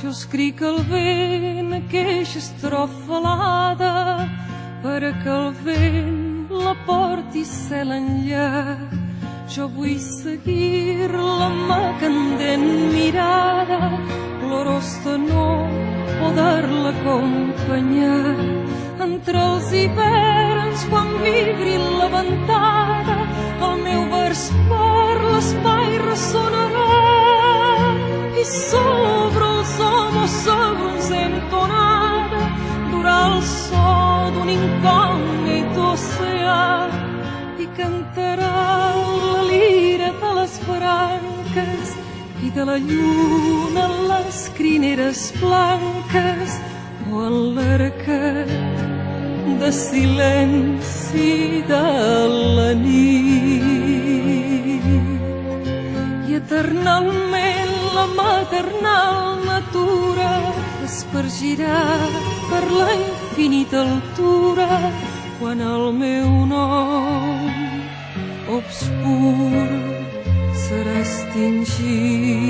Jo escric al vent aqueixa estrofa alada perquè el vent la porti cel enllà. Jo vull seguir la mà candent mirada, plorós de no poder-la acompanyar. Entre els hiverns, quan vibri la ventada, el meu vers per l'espai ressonarà. I sobre els homes segons entonada durà el so d'un incògnit oceà i cantarà la lira de les branques i de la lluna les crineres blanques o en l'arquet de silenci de la nit. I eternalment la maternal natura espargirà per la infinita altura quan el meu nom obscur serà extingit.